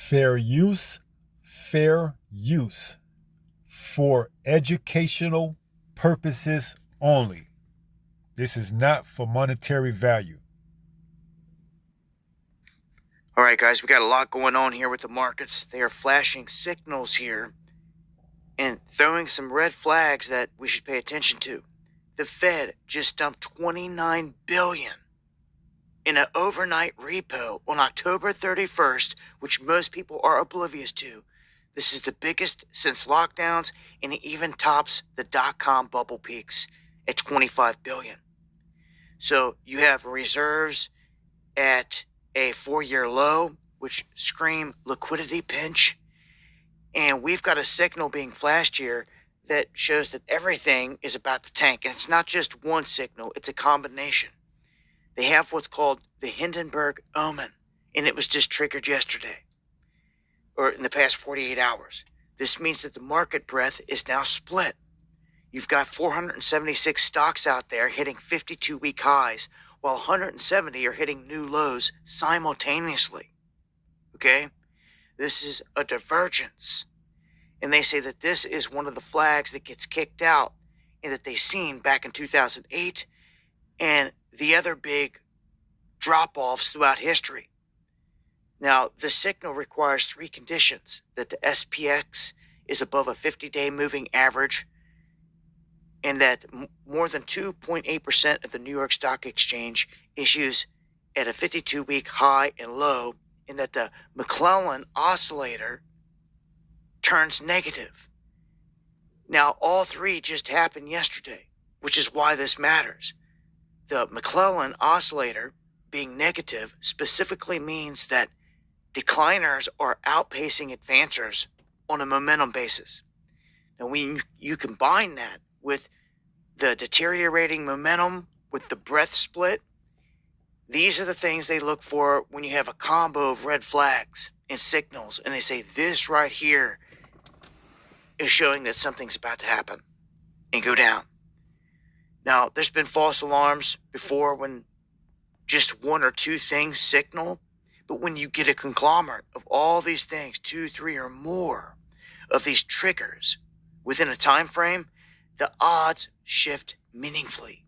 Fair use for educational purposes only. This is not for monetary value. All right, guys, we got a lot going on here with the markets. They are flashing signals here and throwing some red flags that we should pay attention to. The Fed just dumped $29 billion in an overnight repo on October 31st, which most people are oblivious to. This is the biggest since lockdowns, and it even tops the dot-com bubble peaks at $25 billion. So you have reserves at a 4-year low, which scream liquidity pinch. And we've got a signal being flashed here that shows that everything is about to tank. And it's not just one signal, it's a combination. They have what's called the Hindenburg omen, and it was just triggered yesterday, or in the past 48 hours. This means that the market breadth is now split. You've got 476 stocks out there hitting 52-week highs, while 170 are hitting new lows simultaneously. Okay? This is a divergence. And they say that this is one of the flags that gets kicked out and that they seen back in 2008 and the other big drop-offs throughout history. Now, the signal requires 3 conditions: that the SPX is above a 50-day moving average, and that more than 2.8% of the New York Stock Exchange issues at a 52-week high and low, and that the McClellan oscillator turns negative. Now, all 3 just happened yesterday, which is why this matters. The McClellan oscillator being negative specifically means that decliners are outpacing advancers on a momentum basis. Now, when you combine that with the deteriorating momentum, with the breadth split, these are the things they look for when you have a combo of red flags and signals, and they say this right here is showing that something's about to happen and go down. Now, there's been false alarms before when just 1 or 2 things signal, but when you get a conglomerate of all these things, 2, 3, or more of these triggers within a time frame, the odds shift meaningfully.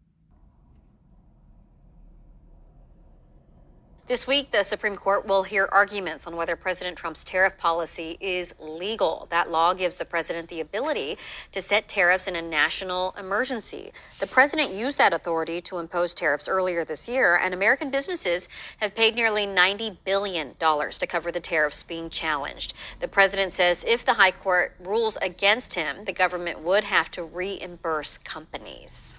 This week, the Supreme Court will hear arguments on whether President Trump's tariff policy is legal. That law gives the president the ability to set tariffs in a national emergency. The president used that authority to impose tariffs earlier this year, and American businesses have paid nearly $90 billion to cover the tariffs being challenged. The president says if the high court rules against him, the government would have to reimburse companies.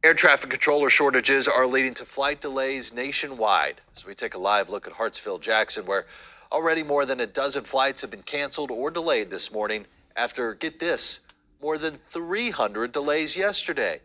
Air traffic controller shortages are leading to flight delays nationwide. As we take a live look at Hartsfield-Jackson, where already more than a dozen flights have been canceled or delayed this morning after, get this, more than 300 delays yesterday.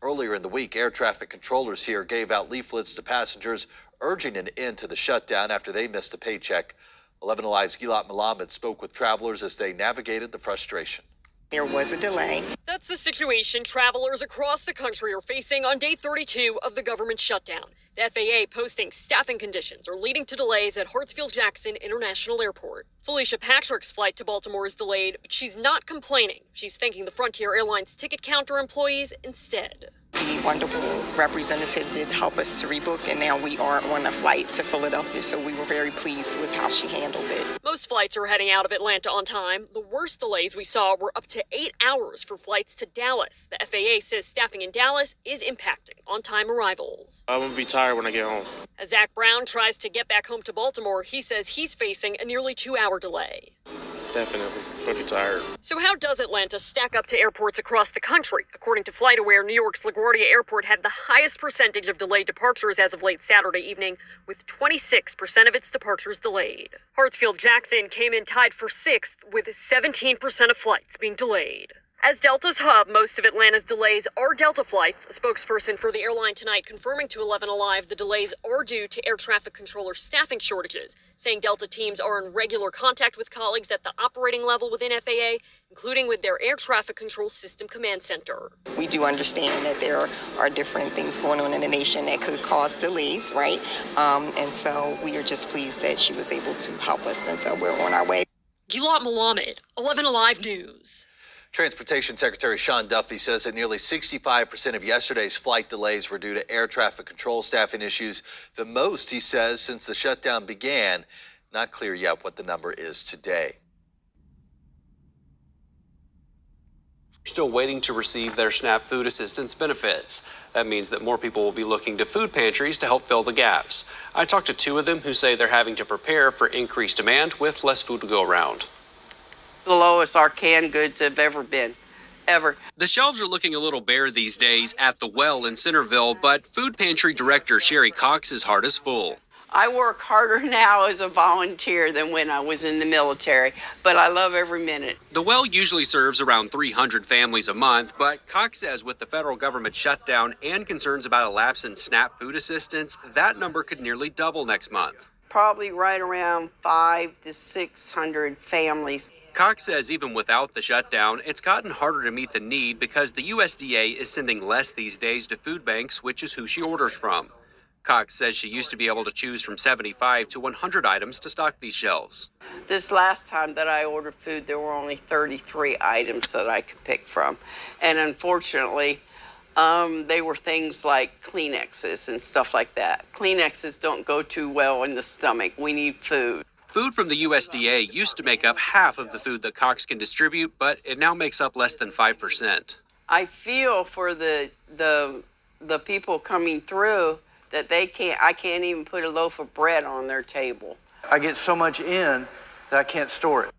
Earlier in the week, air traffic controllers here gave out leaflets to passengers urging an end to the shutdown after they missed a paycheck. 11 Alive's Gilad Malamed spoke with travelers as they navigated the frustration. There was a delay. That's the situation travelers across the country are facing on day 32 of the government shutdown. The FAA posting staffing conditions are leading to delays at Hartsfield-Jackson International Airport. Felicia Patrick's flight to Baltimore is delayed, but she's not complaining. She's thanking the Frontier Airlines ticket counter employees instead. The wonderful representative did help us to rebook, and now we are on a flight to Philadelphia, so we were very pleased with how she handled it. Most flights are heading out of Atlanta on time. The worst delays we saw were up to 8 hours for flights to Dallas. The FAA says staffing in Dallas is impacting on-time arrivals. I'm going to be tired when I get home. As Zach Brown tries to get back home to Baltimore, he says he's facing a nearly 2-hour delay. Definitely. I'm going to be tired. So how does Atlanta stack up to airports across the country? According to FlightAware, New York's LaGuardia Airport had the highest percentage of delayed departures as of late Saturday evening, with 26% of its departures delayed. Hartsfield-Jackson came in tied for 6th with 17% of flights being delayed. As Delta's hub, most of Atlanta's delays are Delta flights. A spokesperson for the airline tonight confirming to 11 Alive the delays are due to air traffic controller staffing shortages, saying Delta teams are in regular contact with colleagues at the operating level within FAA, including with their air traffic control system command center. We do understand that there are different things going on in the nation that could cause delays, right? And so we are just pleased that she was able to help us, and so we're on our way. Gilad Malamed, 11 Alive News. Transportation Secretary Sean Duffy says that nearly 65% of yesterday's flight delays were due to air traffic control staffing issues. The most, he says, since the shutdown began. Not clear yet what the number is today. Still waiting to receive their SNAP food assistance benefits. That means that more people will be looking to food pantries to help fill the gaps. I talked to two of them who say they're having to prepare for increased demand with less food to go around. The lowest our canned goods have ever been, ever. The shelves are looking a little bare these days at the Well in Centerville, but food pantry director Sherry Cox's heart is full. I work harder now as a volunteer than when I was in the military, but I love every minute. The Well usually serves around 300 families a month, but Cox says with the federal government shutdown and concerns about a lapse in SNAP food assistance, that number could nearly double next month. Probably right around 500 to 600 families. Cox says even without the shutdown, it's gotten harder to meet the need because the USDA is sending less these days to food banks, which is who she orders from. Cox says she used to be able to choose from 75 to 100 items to stock these shelves. This last time that I ordered food, there were only 33 items that I could pick from. And unfortunately, they were things like Kleenexes and stuff like that. Kleenexes don't go too well in the stomach. We need food. Food from the USDA used to make up half of the food that Cox can distribute, but it now makes up less than 5%. I feel for the people coming through that I can't even put a loaf of bread on their table. I get so much in that I can't store it.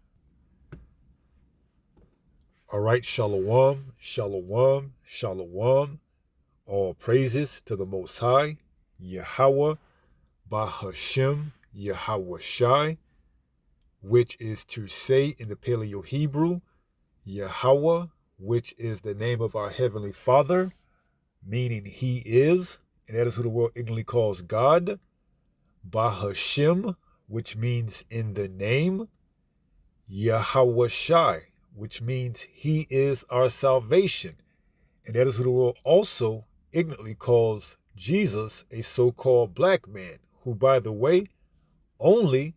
All right, shalom, shalom, shalom. All praises to the Most High, Yahweh, Bahashem, Yahweh Shai, which is to say in the Paleo Hebrew, Yahweh, which is the name of our Heavenly Father, meaning He is, and that is who the world ignorantly calls God. Bahashem, which means in the name. Yahweh Shai, which means He is our salvation. And that is who the world also ignorantly calls Jesus, a so-called black man, who, by the way, only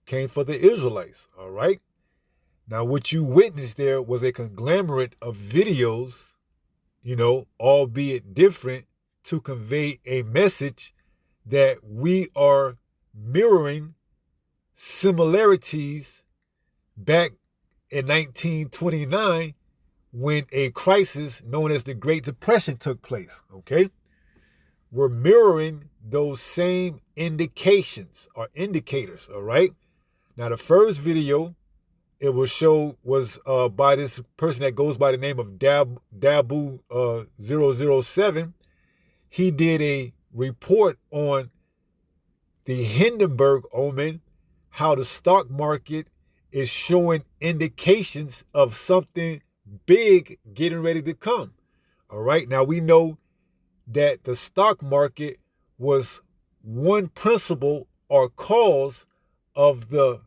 came for the Israelites, all right? Now, what you witnessed there was a conglomerate of videos, albeit different, to convey a message that we are mirroring similarities back in 1929 when a crisis known as the Great Depression took place, okay? We're mirroring those same indications or indicators, all right? Now, the first video it was by this person that goes by the name of Dabu007. He did a report on the Hindenburg omen, how the stock market is showing indications of something big getting ready to come. All right. Now we know that the stock market was one principle or cause of the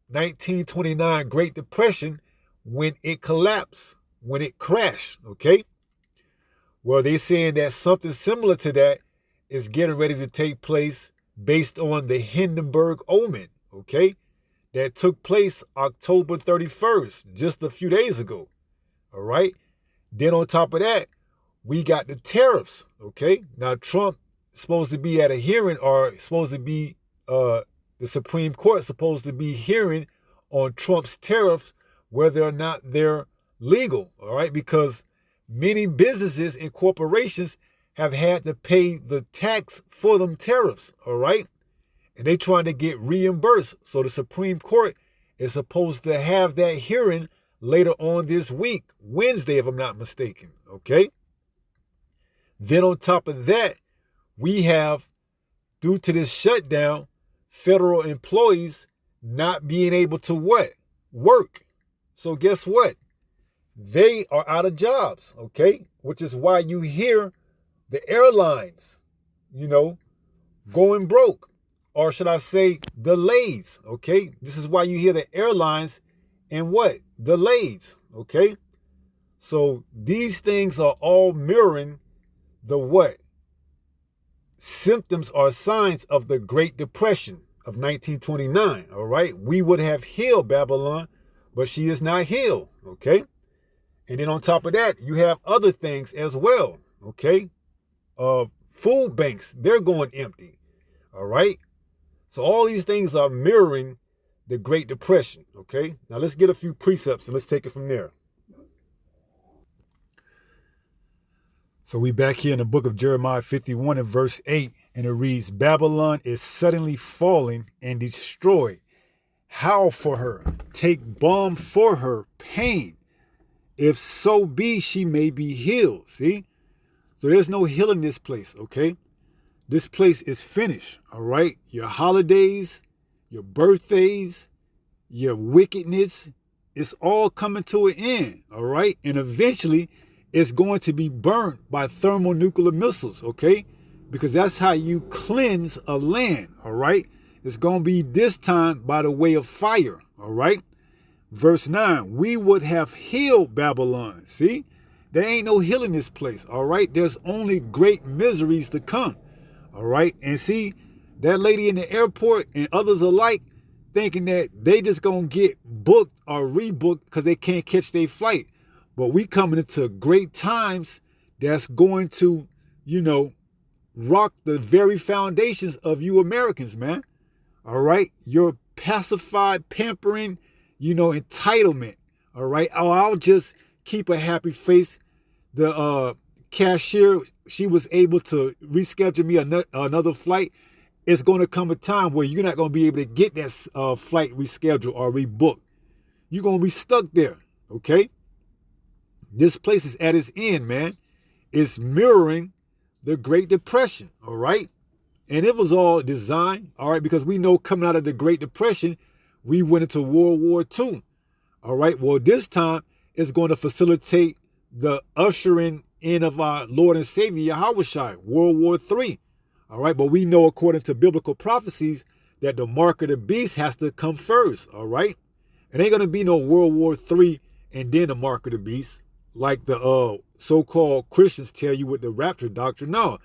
1929 Great Depression when it collapsed, when it crashed. Okay. Well, they're saying that something similar to that is getting ready to take place based on the Hindenburg omen. Okay. That took place October 31st, just a few days ago. All right. Then on top of that, we got the tariffs. Okay. Now, Trump is supposed to be at a hearing, or supposed to be, the Supreme Court is supposed to be hearing on Trump's tariffs, whether or not they're legal. All right. Because many businesses and corporations have had to pay the tax for them tariffs. All right. And they're trying to get reimbursed. So the Supreme Court is supposed to have that hearing later on this week, Wednesday, if I'm not mistaken. Okay. Then on top of that, we have, due to this shutdown, federal employees not being able to what? Work. So guess what? they are out of jobs, okay? Which is why you hear the airlines, going broke. Or should I say delays, okay? This is why you hear the airlines and what? Delays, okay? So these things are all mirroring the what? Symptoms or signs of the Great Depression of 1929, all right? We would have healed Babylon, but she is not healed, okay? And then on top of that, you have other things as well, okay? Food banks, they're going empty, all right? So all these things are mirroring the Great Depression, okay? Now let's get a few precepts and let's take it from there. So we back here in the book of Jeremiah 51 and verse 8, and it reads, Babylon is suddenly falling and destroyed. Howl for her, take balm for her pain. If so be she may be healed, see? So there's no healing this place, okay? This place is finished, all right? Your holidays, your birthdays, your wickedness, it's all coming to an end, all right? And eventually, it's going to be burnt by thermonuclear missiles, okay? Because that's how you cleanse a land, all right? It's going to be this time by the way of fire, all right? Verse 9, we would have healed Babylon, see? There ain't no healing this place, all right? There's only great miseries to come, all right? And see, that lady in the airport and others alike thinking that they just going to get booked or rebooked because they can't catch their flight. But we coming into great times that's going to, rock the very foundations of you Americans, man. All right? Your pacified, pampering, entitlement. All right? Oh, I'll just keep a happy face. The cashier, she was able to reschedule me another flight. It's going to come a time where you're not going to be able to get that flight rescheduled or rebooked. You're going to be stuck there, okay? This place is at its end, man. It's mirroring the Great Depression, all right? And it was all designed, all right, because we know coming out of the Great Depression, we went into World War II, all right? Well, this time, it's going to facilitate the ushering in of our Lord and Savior, Yahushua, World War III, all right? But we know, according to biblical prophecies, that the mark of the beast has to come first, all right? It ain't going to be no World War III and then the mark of the beast, like the so-called Christians tell you with the rapture doctrine. No,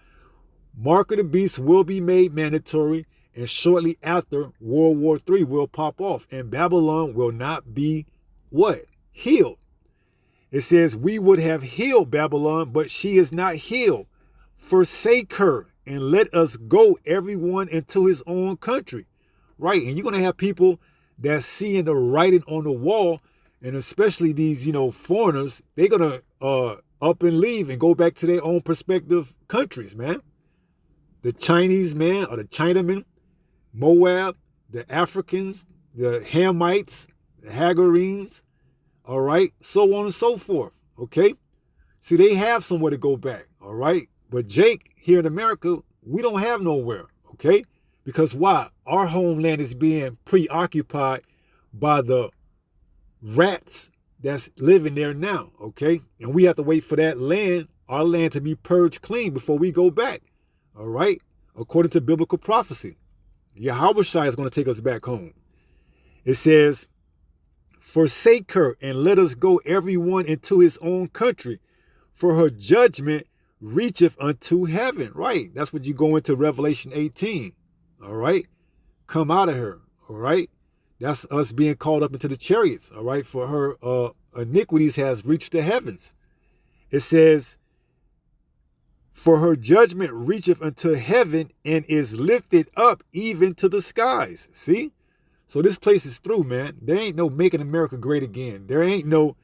mark of the beast will be made mandatory, and shortly after, World War III will pop off, and Babylon will not be what? Healed. It says, we would have healed Babylon, but she is not healed. Forsake her, and let us go, everyone into his own country. Right, and you're going to have people that's seeing the writing on the wall, and especially these, foreigners, they're going to up and leave and go back to their own prospective countries, man. The Chinese, man, or the Chinamen, Moab, the Africans, the Hamites, the Hagarenes, all right, so on and so forth, okay? See, they have somewhere to go back, all right? But Jake, here in America, we don't have nowhere, okay? Because why? Our homeland is being preoccupied by the rats that's living there now, okay? And we have to wait for that land, our land, to be purged clean before we go back, all right? According to biblical prophecy, Yahushua is going to take us back home. It says, forsake her and let us go everyone into his own country, for her judgment reacheth unto heaven. Right, that's what you go into Revelation 18, all right? Come out of her, all right? That's us being called up into the chariots, all right? For her iniquities has reached the heavens. It says, for her judgment reacheth unto heaven and is lifted up even to the skies. See? So this place is through, man. There ain't no making America great again. There ain't no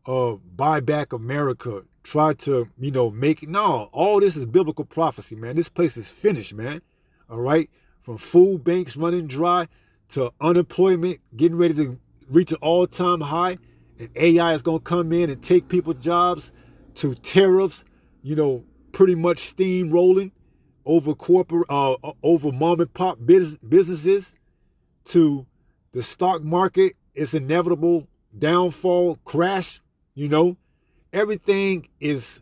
buy back America. Try to, make it. No, all this is biblical prophecy, man. This place is finished, man. All right? From food banks running dry to unemployment getting ready to reach an all-time high, and AI is going to come in and take people's jobs, to tariffs, pretty much steamrolling over over mom and pop businesses, to the stock market, its inevitable downfall, crash, You know, everything is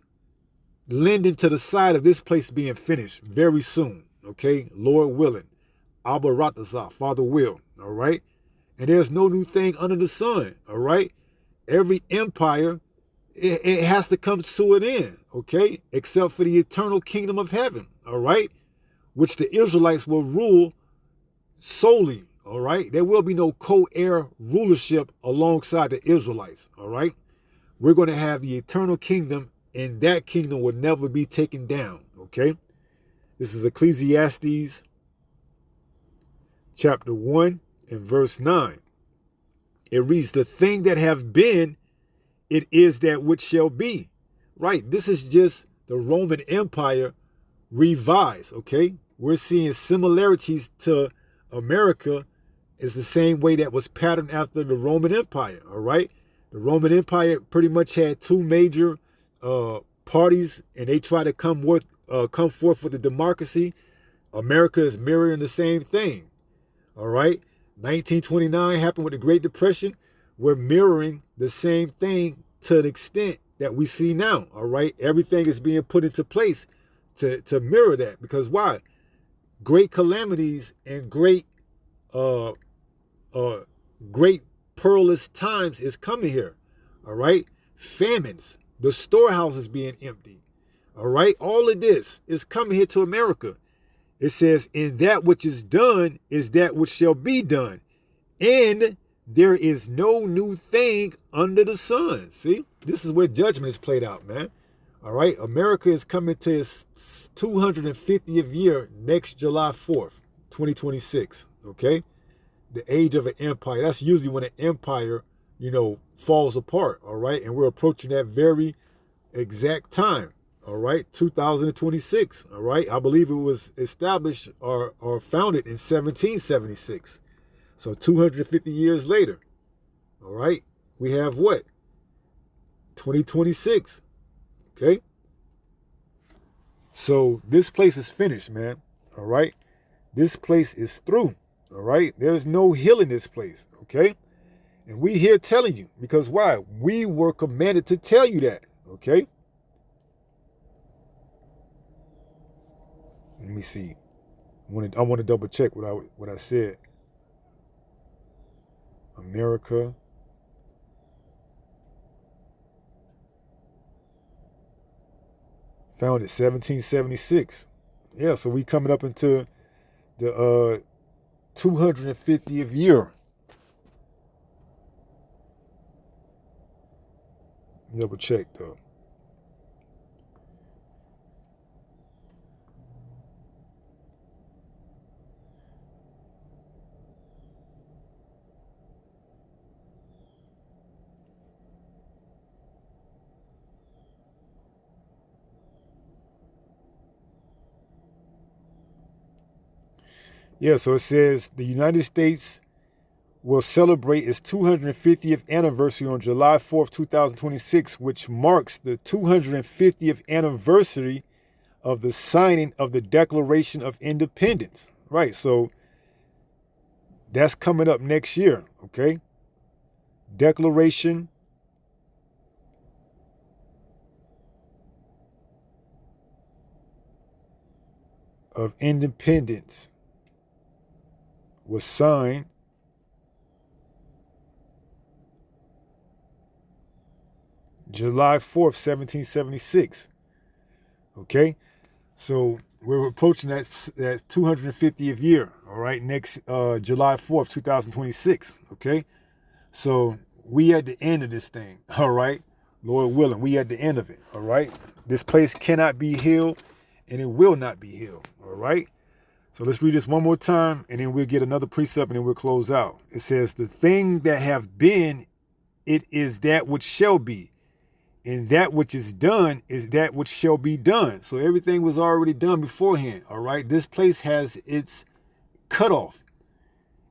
lending to the side of this place being finished very soon. Okay, Lord willing, Abba Ratazah, Father will. All right, and there's no new thing under the sun. All right, every empire, it has to come to an end. Okay, except for the eternal kingdom of heaven. All right, which the Israelites will rule solely. All right, there will be no co-heir rulership alongside the Israelites. All right, we're going to have the eternal kingdom, and that kingdom will never be taken down. Okay, this is Ecclesiastes chapter 1 and verse 9. It reads, the thing that have been, it is that which shall be. Right, this is just the Roman Empire revised. Okay, we're seeing similarities to America. Is the same way that was patterned after the Roman Empire. All right, the Roman Empire pretty much had two major parties, and they try to come forth with the democracy. America is mirroring the same thing. All right, 1929 happened with the Great Depression. We're mirroring the same thing to an extent that we see now. All right, everything is being put into place to mirror that, because why? Great calamities and great perilous times is coming here. All right, famines, the storehouses being empty. All right, all of this is coming here to America. It says, in that which is done is that which shall be done, and there is no new thing under the sun. See, this is where judgment is played out, man. All right, America is coming to its 250th year next July 4th, 2026. Okay, the age of an empire. That's usually when an empire, falls apart. All right, and we're approaching that very exact time. All right, 2026. All right, I believe it was established or founded in 1776. So 250 years later. All right, we have what? 2026. Okay, so this place is finished, man. All right, this place is through. All right, there's no healing this place. Okay, and we here telling you, because why? We were commanded to tell you that. Okay, let me see. I want to double check what I said. America. Founded 1776. Yeah, so we coming up into the 250th year. Double check though. Yeah, so it says the United States will celebrate its 250th anniversary on July 4th, 2026, which marks the 250th anniversary of the signing of the Declaration of Independence. Right, so that's coming up next year, okay? Declaration of Independence was signed July 4th, 1776. Okay, so we're approaching that 250th year, all right, next July 4th, 2026. Okay, so we at the end of this thing, all right, Lord willing, we at the end of it, all right. This place cannot be healed, and it will not be healed, all right. So let's read this one more time, and then we'll get another precept, and then we'll close out. It says, the thing that have been, it is that which shall be. And that which is done is that which shall be done. So everything was already done beforehand, all right? This place has its cutoff.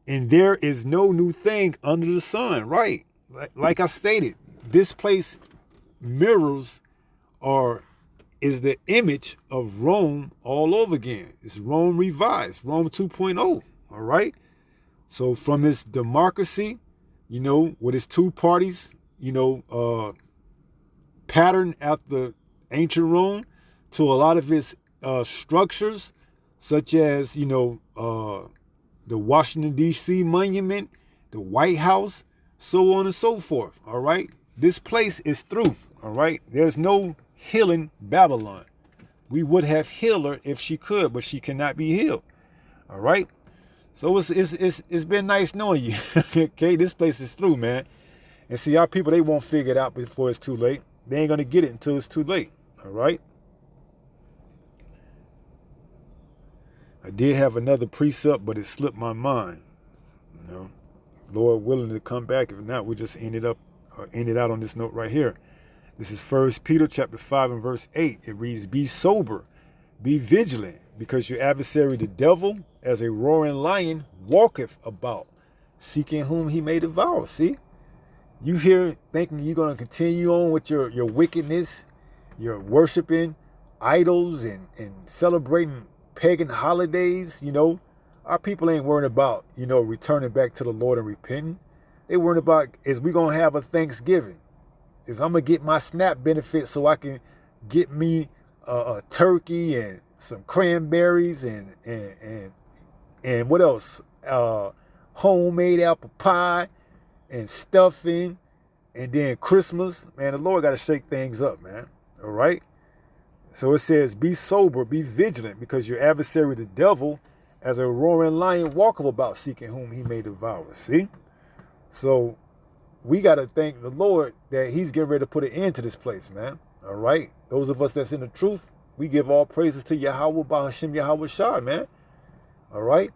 And there is no new thing under the sun, right? Like I stated, this place mirrors or is the image of Rome all over again. It's Rome revised, Rome 2.0, all right? So from its democracy, with its two parties, pattern after ancient Rome to a lot of its structures, such as, the Washington, D.C. monument, the White House, so on and so forth, all right? This place is through, all right? There's no healing Babylon. We would have healed her if she could, but she cannot be healed, all right? So it's been nice knowing you, okay? This place is through, man. And see, our people, they won't figure it out before it's too late. They ain't going to get it until it's too late, all right? I did have another precept, but it slipped my mind. Lord willing to come back. If not, we just end it out on this note right here. This is 1 Peter chapter 5 and verse 8. It reads, "Be sober, be vigilant, because your adversary the devil, as a roaring lion, walketh about, seeking whom he may devour." See? You here thinking you're going to continue on with your wickedness, you're worshiping idols and celebrating pagan holidays, Our people ain't worrying about, returning back to the Lord and repenting. They worrying about, is we going to have a Thanksgiving? Is I'm going to get my SNAP benefit so I can get me a turkey and some cranberries and what else? Homemade apple pie and stuffing, and then Christmas. Man, the Lord got to shake things up, man. All right? So it says, "Be sober, be vigilant, because your adversary the devil, as a roaring lion, walketh about, seeking whom he may devour." See? So we got to thank the Lord that he's getting ready to put an end to this place, man. All right? Those of us that's in the truth, we give all praises to Yahweh, Bahashim Yahweh Shah, man. All right?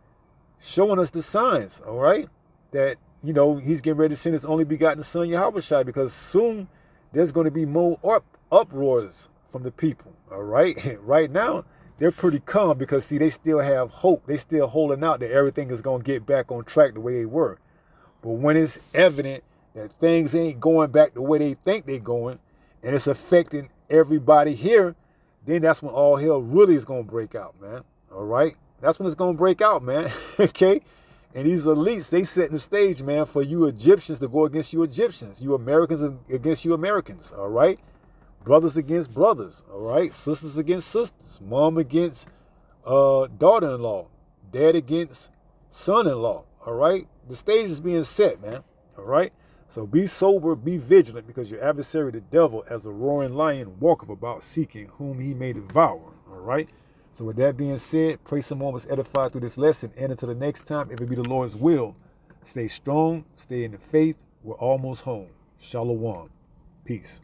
Showing us the signs, all right? That, he's getting ready to send his only begotten son, Yahweh Shai, because soon there's going to be more uproars from the people, all right? Right now, they're pretty calm because, see, they still have hope. They still holding out that everything is going to get back on track the way they were. But when it's evident that things ain't going back the way they think they're going, and it's affecting everybody here, then that's when all hell really is going to break out, man, all right? That's when it's going to break out, man, okay? And these elites, they setting the stage, man, for you Egyptians to go against you Egyptians. You Americans against you Americans, all right? Brothers against brothers, all right? Sisters against sisters. Mom against daughter-in-law. Dad against son-in-law, all right? The stage is being set, man, all right? So be sober, be vigilant, because your adversary, the devil, as a roaring lion, walketh about, seeking whom he may devour, all right? So with that being said, pray someone was edified through this lesson. And until the next time, if it be the Lord's will, stay strong, stay in the faith. We're almost home. Shalom. Peace.